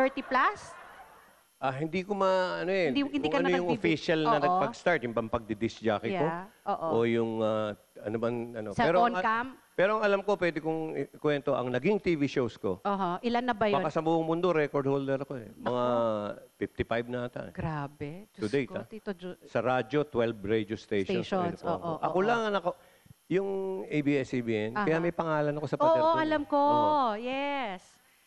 30 plus? Hindi ko Hindi ka kung ano na yung official na Oo. nagpag-start, yung bang pagdi-disc jockey ko. Yeah, oo. O yung, Sa on-cam? Pero ang alam ko, pwede kong ikwento, ang naging TV shows ko, Ilan na ba yun? baka sa buong mundo, record holder ako eh. Mga 55 na ata. Grabe. To Diyos date, ko, Tito Sa radyo, 12 radio stations. Stations, oo, Ako lang ang yung ABS-CBN, kaya may pangalan ako sa pader Oo, doon. alam ko. Yes.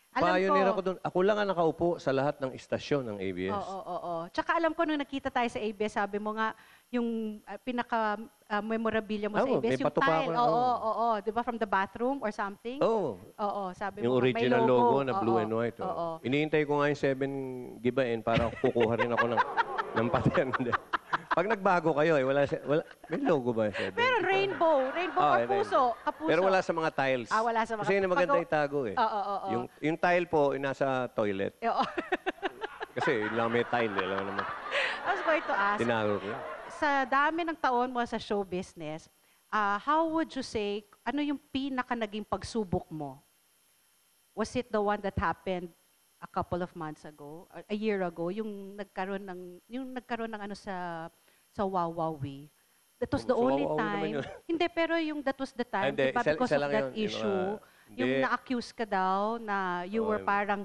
Alam Pioneer ko. ako doon. Ako lang ang nakaupo sa lahat ng istasyon ng ABS. Oo. Tsaka alam ko nung nakita tayo sa ABS, sabi mo nga, yung pinaka-memorabilia mo sa Oo, ABS, may yung pato pa tile. ako. Oo. Di ba from the bathroom or something? Oo. Oo, sabi Yung mo, may original logo na blue Oo, and white. Oo. Iniintay ko nga yung 7 gibain para kukuha rin ako ng pattern. Pag nagbago kayo, may logo ba yung 7? Meron rainbow. Rainbow or puso. Kapuso. Pero wala sa mga tiles. Wala sa mga... Kasi yun ang maganda itago eh. Oo. Yung tile po, nasa toilet. Oo. Kasi yun lang may tile. Alam naman. I was going to ask, Tinago ko yun. sa dami ng taon mo sa show business, how would you say, ano yung pinaka naging pagsubok mo? Was it the one that happened a couple of months ago, or a year ago, yung nagkaroon ng ano sa Wawawi? That was the Sa only Wawawi naman time. yun. Hindi, pero yung that was the time, Hindi, diba, because isa of lang that yun, yung issue, mga- yung Hindi. na-accuse ka daw na you were parang,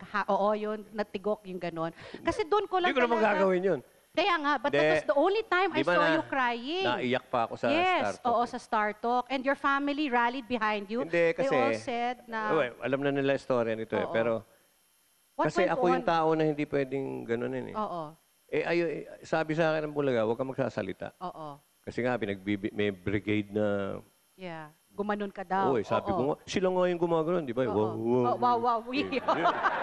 yun, natigok yung ganon. Kasi doon ko lang Hindi ko naman gagawin yun. Kaya nga, but that Hindi. was the only time I Di ba saw na- you crying. Naiyak pa ako sa Yes, Star Talk. oo, sa Star Talk. And your family rallied behind you. Hindi, kasi... They all said na... alam na nila istorya nito eh. Oo. Pero... What Kasi went ako yung on? tao na hindi pwedeng ganunin eh. Oo, Sabi sa akin ng Bulaga, huwag ka magsasalita. oo. Kasi nga, may brigade na... Yeah. Gumanon ka daw. Oo, sabi ko nga, sila nga yung gumagano'n, di ba? Oo. Wawawi.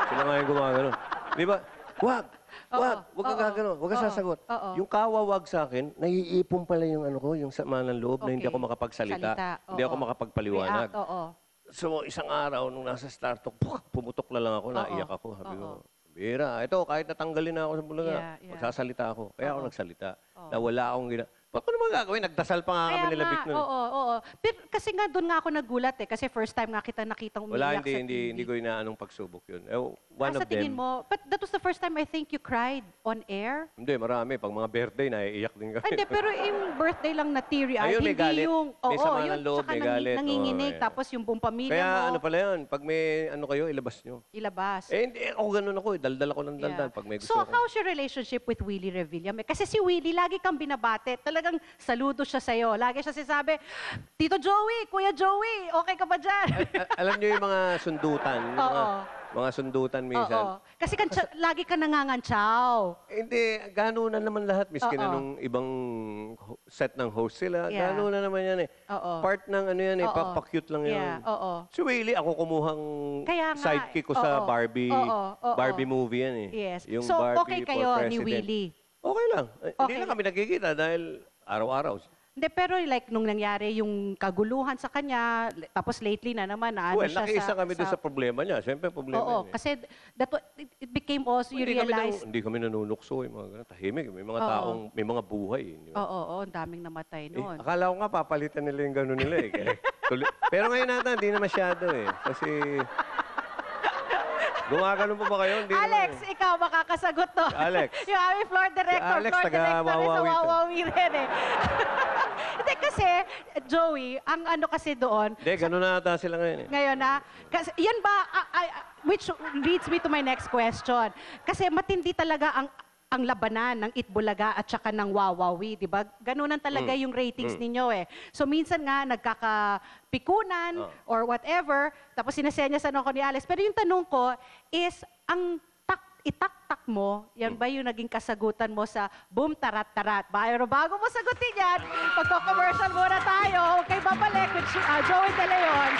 Sila nga yung gumagano'n. Di ba? Huwag ka gagano'n, huwag ka sasagot. Oo. Yung kawawag sa akin, naiipon pala yung ano ko, yung sama ng loob na hindi Okay. ako makapagsalita. Salita, Hindi ako oo. makapagpaliwanag. React, oo. So, isang araw, nung nasa Star Talk, pumutok na lang ako, naiyak ako. Sabi ko, Bira, ito, kahit natanggalin na ako sa Bulaga, Yeah. magsasalita ako. Kaya ako nagsalita. Oo. Na wala akong Ba't ko naman gagawin? Nagdasal pa nga kami nila Vic nun. Oo. Pero, kasi nga doon nga ako nagulat eh. Kasi first time nga nakitang Wala, umiiyak sa TV. hindi ko inaanong pagsubok yun. One Sa of tingin them, mo, but that was the first time I think you cried on air. hindi, marami. Pag mga birthday, naiiyak din kami. Hindi, pero yung birthday lang na teary-eyed, Ayun, may hindi galit. yung... May sama yun, ng loob, tsaka may galit. nanginginig, Oo, yeah. tapos yung buong pamilya Kaya mo, ano pala yun, pag may ano kayo, ilabas nyo. ilabas. Hindi, ako ganun ako. Daldal ako ng daldal Yeah. pag may gusto So, ako. how's your relationship with Willie Revilla? Kasi si Willie, lagi kang binabate. Talagang saludo siya sa'yo. Lagi siya sinasabi, Tito Joey, Kuya Joey, okay ka ba dyan? Alam nyo yung mga sundutan, mga sundutan minsan. Oo. Kasi lagi ka nangangantsaw. Hindi, gano'n na naman lahat. Miski na Oo. nung ibang set ng host sila, Yeah. gano'n na naman yan eh. Oo. Part ng ano yan eh, Oo. pa-cute lang yan. Yeah, oo. Si Willie, ako kumuhang Kaya nga, sidekick ko sa oo. Barbie Oo. Barbie movie yan eh. Yes. Yung So, Barbie okay for kayo ni President. Willie? Okay lang. Hindi Okay. lang kami nagkikita dahil araw-araw. Hindi, pero like nung nangyari yung kaguluhan sa kanya, tapos lately na naman, na ano Well, siya nakiisa kami doon sa problema niya. Siyempre, problema Oo, yun eh. kasi it became also, you realize, Hindi kami nanunukso, yung mga ganun. Tahimik. May mga taong, may mga buhay. Di ba? oo, ang daming namatay noon. Akala ko nga papalitan nila yung gano'n nila eh. Pero ngayon natin, hindi na masyado eh. Kasi... Gumagano pa ba kayo? Hindi Alex, naman. ikaw makakasagot to. Alex. Yung aming floor director, Alex, floor taga director sa Wawawi to. Wawawi rin eh. Hindi kasi, Joey, ang ano kasi doon, Hindi, gano'n na ata sila ngayon eh. ngayon na, kasi, yan ba, which leads me to my next question. Kasi matindi talaga ang labanan ng Itbulaga at saka ng Wawawi, di ba? Ganunan talaga yung ratings ninyo eh. So minsan nga nagkakapikunan or whatever, tapos sinasenyasan ako ni Alex. Pero yung tanong ko is, ang itak-tak mo, yan ba yung naging kasagutan mo sa boom, tarat-tarat? Pero bago mo sagutin yan, pagko-commercial muna tayo, okay, babalik with Joey De Leon.